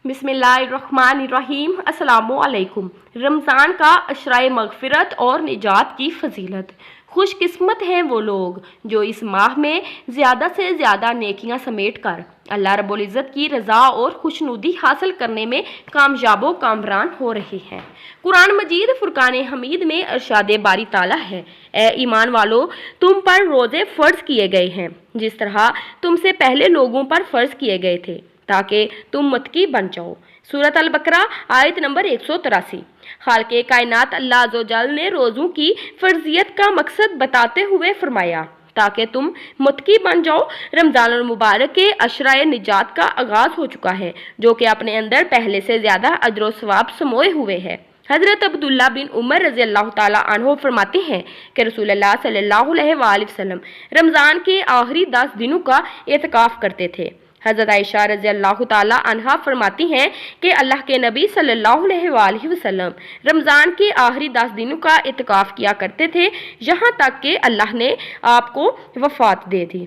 बिस्मिल्लाहिर्रहमानिर्रहीम। अस्सलामुअलैकुम। रमज़ान का अशराए मग़फ़िरत और निजात की फ़जीलत। खुशकिस्मत हैं वो लोग जो इस माह में ज़्यादा से ज़्यादा नेकियां समेट कर अल्लाह रब्बुल इज़्ज़त की रज़ा और खुशनुदी हासिल करने में कामयाबो कामरान हो रहे हैं। कुरान मजीद फुरकान हमीद में इरशाद बारी ताला है, ए ईमान वालो, तुम पर रोज़े फ़र्ज़ किए गए हैं जिस तरह तुमसे पहले लोगों पर फ़र्ज़ किए गए थे ताकि तुम मुत्तकी बन जाओ। सूरत अल बकरा आयत नंबर 183। खालिक़े कायनात अल्लाह अज़्ज़ व जल ने रोज़ों की फ़र्जियत का मकसद बताते हुए फरमाया ताकि तुम मुत्तकी बन जाओ। रमज़ानुल मुबारक के अशराए निजात का आगाज़ हो चुका है जो कि अपने अंदर पहले से ज़्यादा अजर व सवाब समोए हुए है। हज़रत अब्दुल्ला बिन उमर रज़ी अल्लाह ताला अन्हो फरमाते हैं कि रसूलुल्लाह सल्लल्लाहु अलैहि वसल्लम रमज़ान के आखिरी 10 दिनों का एतकाफ़ करते थे। हज़रत आयशा रज़ी अल्लाह ताला अन्हा फरमाती हैं कि अल्लाह के नबी सल्लल्लाहु अलैहि वसल्लम रमज़ान के आखिरी 10 दिनों का इत्काफ़ किया करते थे यहाँ तक कि अल्लाह ने आपको वफ़ात दे दी।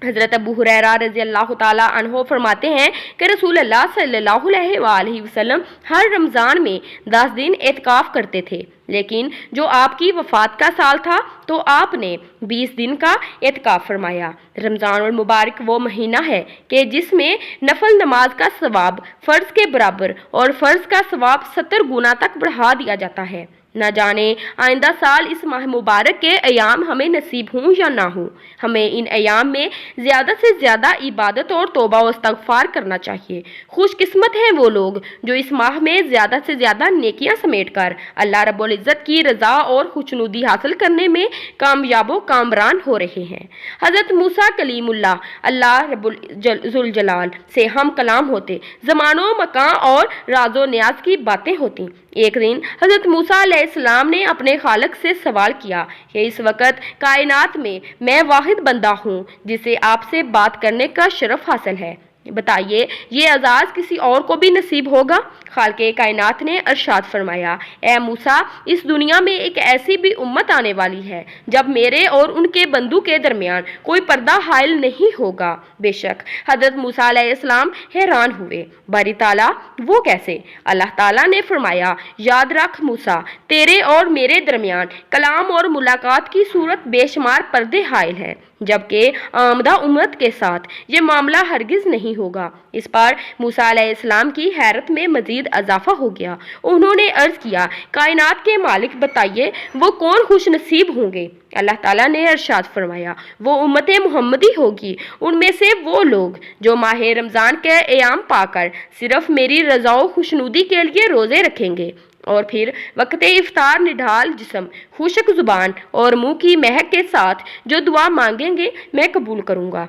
हज़रत अबू हुरैरा रज़ी अल्लाह ताला अन्हो फरमाते हैं कि रसूलुल्लाह सल्लल्लाहु अलैहि वसल्लम हर रमज़ान में 10 दिन एतकाफ़ करते थे, लेकिन जो आपकी वफ़ात का साल था तो आपने 20 दिन का एतकाफ़ फरमाया। रमज़ानुल मुबारक वो महीना है कि जिसमें नफल नमाज का सवाब फ़र्ज़ के बराबर और फ़र्ज़ का सवाब 70 गुना तक बढ़ा दिया जाता है। न जाने आइंदा साल इस माह मुबारक के अयाम हमें नसीब हों या ना हो। हमें इन अयाम में ज़्यादा से ज़्यादा इबादत और तौबा व इस्तग़फ़ार करना चाहिए। खुशकिस्मत हैं वो लोग जो इस माह में ज़्यादा से ज़्यादा नेकियां समेट कर अल्लाह रब्बुल इज़्ज़त की रज़ा और खुशनुदी हासिल करने में कामयाबो कामरान हो रहे हैं। हज़रत मूसा कलीमुल्लाह अल्लाह रब्बुल ज़ुल जलाल से हम कलाम होते, ज़मानो मकान और राज़ो न्याज की बातें होती। एक दिन हज़रत मूसा अलैहिस्सलाम ने अपने खालिक से सवाल किया कि इस वक़्त कायनात में मैं वाहिद बंदा हूँ जिसे आपसे बात करने का शरफ हासिल है, बताइए ये एजाज़ किसी और को भी नसीब होगा? खालिक़े कायनात ने इरशाद फरमाया, ए मूसा, इस दुनिया में एक ऐसी भी उम्मत आने वाली है जब मेरे और उनके बंदू के दरमियान कोई पर्दा हाइल नहीं होगा। बेशक हज़रत मूसा अलैहिस्सलाम हैरान हुए, बारी ताला वो कैसे? अल्लाह ताला ने फरमाया, याद रख मूसा, तेरे और मेरे दरमियान कलाम और मुलाकात की सूरत बेशुमार पर्दे हाइल है, जबकि आमदा उम्मत के साथ ये मामला हरगिज़ नहीं होगा। इस पर मूसा अलैहिस्सलाम की हैरत में मजीद इजाफा हो गया। उन्होंने अर्ज किया, कायनात के मालिक बताइए वो कौन खुश नसीब होंगे? अल्लाह ताला ने इरशाद फरमाया, वो उम्मत मुहम्मदी होगी, उनमें से वो लोग जो माह रमज़ान के अयाम पाकर सिर्फ मेरी रज़ा व खुशनुदी के लिए रोज़े रखेंगे और फिर वक़्त इफ्तार निढाल जिस्म, खुशक ज़ुबान और मुंह की महक के साथ जो दुआ मांगेंगे मैं कबूल करूँगा,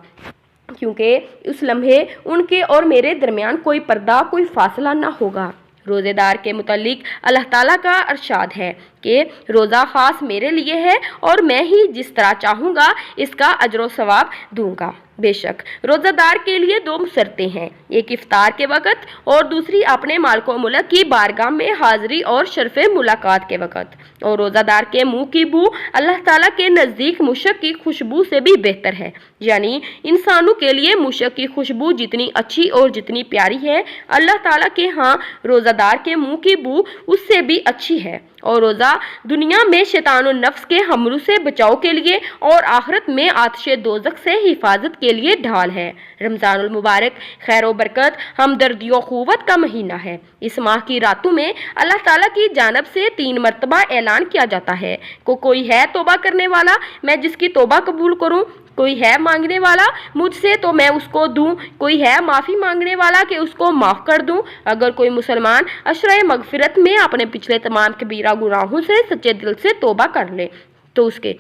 क्योंकि उस लम्हे उनके और मेरे दरमियान कोई पर्दा, कोई फासला ना होगा। रोज़ेदार के मुतल्लिक अल्लाह ताला का इरशाद है कि रोज़ा ख़ास मेरे लिए है और मैं ही जिस तरह चाहूँगा इसका अजर व सवाब दूँगा। बेशक रोज़ादार के लिए 2 शर्तें हैं, एक इफ्तार के वक़्त और दूसरी अपने मालिक व मुल्क की बारगाह में हाज़िरी और शर्फ़ मुलाकात के वक़्त। और रोज़ादार के मुँह की बू अल्लाह ताला के नज़दीक मुशक की खुशबू से भी बेहतर है, यानी इंसानों के लिए मुशक की खुशबू जितनी अच्छी और जितनी प्यारी है, अल्लाह ताला के यहाँ रोज़ादार के मुँह की बू उससे भी अच्छी है। और रोज़ा दुनिया में शैतान और नफ्स के हमलों से बचाव के लिए और आखिरत में आतिश दोज़ख से हिफाजत के लिए ढाल है। रमज़ानुल मुबारक खैर व बरकत, हमदर्दी व क़ुव्वत का महीना है। इस माह की रातों में अल्लाह ताला की जानब से 3 मरतबा ऐलान किया जाता है को कोई है तौबा करने वाला मैं जिसकी तौबा कबूल करूँ, कोई है मांगने वाला मुझसे तो मैं उसको दूं, कोई है माफ़ी मांगने वाला कि उसको माफ़ कर दूं। अगर कोई मुसलमान अशराए मग़फ़िरत में अपने पिछले तमाम कबीरा गुनाहों से सच्चे दिल से तौबा कर ले तो उसके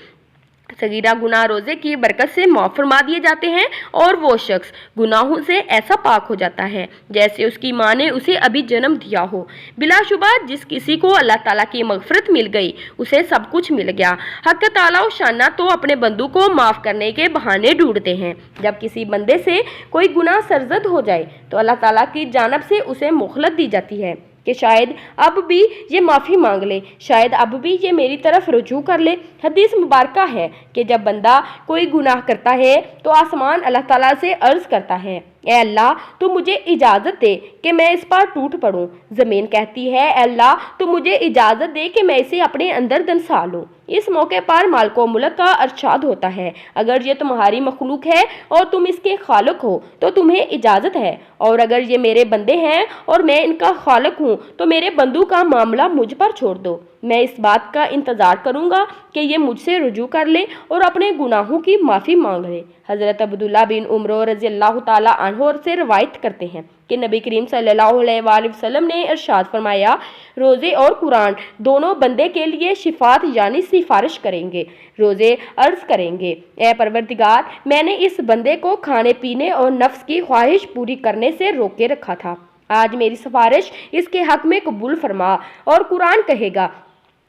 सगीरा गुनाह रोज़े की बरकत से माफ़ फरमा दिए जाते हैं और वो शख्स गुनाहों से ऐसा पाक हो जाता है जैसे उसकी माँ ने उसे अभी जन्म दिया हो। बिलाशुबा जिस किसी को अल्लाह ताला की मग़फ़िरत मिल गई उसे सब कुछ मिल गया। हक़ ताला व शाना तो अपने बंदों को माफ़ करने के बहाने ढूंढते हैं। जब किसी बंदे से कोई गुनाह सरज़द हो जाए तो अल्लाह ताला की जानब से उसे मोहलत दी जाती है कि शायद अब भी ये माफ़ी मांग ले, शायद अब भी ये मेरी तरफ रुजू कर ले। हदीस मुबारका है कि जब बंदा कोई गुनाह करता है तो आसमान अल्लाह ताला से अर्ज़ करता है اے اللہ تو مجھے اجازت دے کہ میں اس پر ٹوٹ پڑوں۔ زمین کہتی ہے اے اللہ تو مجھے اجازت دے کہ میں اسے اپنے اندر دنسا لوں۔ اس موقع پر مالک و ملک کا ارشاد ہوتا ہے اگر یہ تمہاری مخلوق ہے اور تم اس کے خالق ہو تو تمہیں اجازت ہے، اور اگر یہ میرے بندے ہیں اور میں ان کا خالق ہوں تو میرے بندوں کا معاملہ مجھ پر چھوڑ دو۔ میں اس بات کا انتظار کروں گا کہ یہ مجھ سے رجوع کر لے اور اپنے گناہوں کی معافی مانگ لے۔ حضرت عبداللہ بن عمر رضی اللہ تعالیٰ عنہ سے روایت کرتے ہیں کہ نبی کریم صلی اللہ علیہ وآلہ وسلم نے ارشاد فرمایا روزے اور قرآن دونوں بندے کے لیے شفاعت یعنی سفارش کریں گے۔ روزے عرض کریں گے اے پروردگار میں نے اس بندے کو کھانے پینے اور نفس کی خواہش پوری کرنے سے روکے رکھا تھا، آج میری سفارش اس کے حق میں قبول فرما۔ اور قرآن کہے گا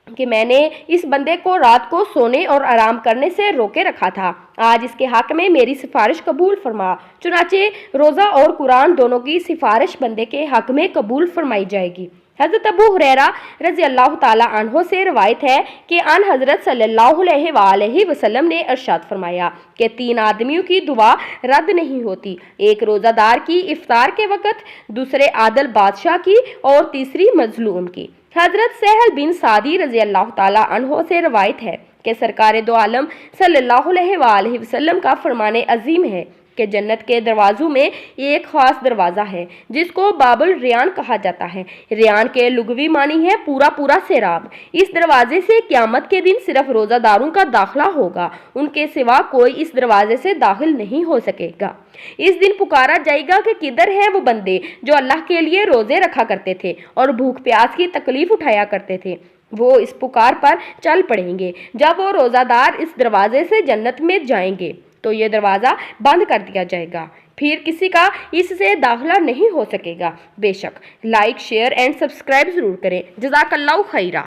کہ میں نے اس بندے کو رات کو سونے اور آرام کرنے سے روکے رکھا تھا، آج اس کے حق میں میری سفارش قبول فرما۔ چنانچہ روزہ اور قرآن دونوں کی سفارش بندے کے حق میں قبول فرمائی جائے گی۔ حضرت ابو ہریرہ رضی اللہ تعالیٰ عنہ سے روایت ہے کہ ان حضرت صلی اللہ علیہ وآلہ وسلم نے ارشاد فرمایا کہ 3 آدمیوں کی دعا رد نہیں ہوتی، ایک روزہ دار کی افطار کے وقت، دوسرے عادل بادشاہ کی اور تیسری مظلوم کی۔ حضرت سہل بن سعدی رضی اللہ تعالیٰ عنہ سے روایت ہے کہ سرکار دو عالم صلی اللہ علیہ وآلہ وسلم کا فرمان عظیم ہے کہ جنت کے دروازوں میں ایک خاص دروازہ ہے جس کو باب الریان کہا جاتا ہے۔ ریان کے لغوی معنی ہے پورا سیراب۔ اس دروازے سے قیامت کے دن صرف روزہ داروں کا داخلہ ہوگا، ان کے سوا کوئی اس دروازے سے داخل نہیں ہو سکے گا۔ اس دن پکارا جائے گا کہ کدھر ہیں وہ بندے جو اللہ کے لیے روزے رکھا کرتے تھے اور بھوک پیاس کی تکلیف اٹھایا کرتے تھے، وہ اس پکار پر چل پڑیں گے۔ جب وہ روزہ دار اس دروازے سے جنت میں جائیں گے تو یہ دروازہ بند کر دیا جائے گا، پھر کسی کا اس سے داخلہ نہیں ہو سکے گا۔ بے شک لائک، شیئر اینڈ سبسکرائب ضرور کریں۔ جزاک اللہ خیرہ۔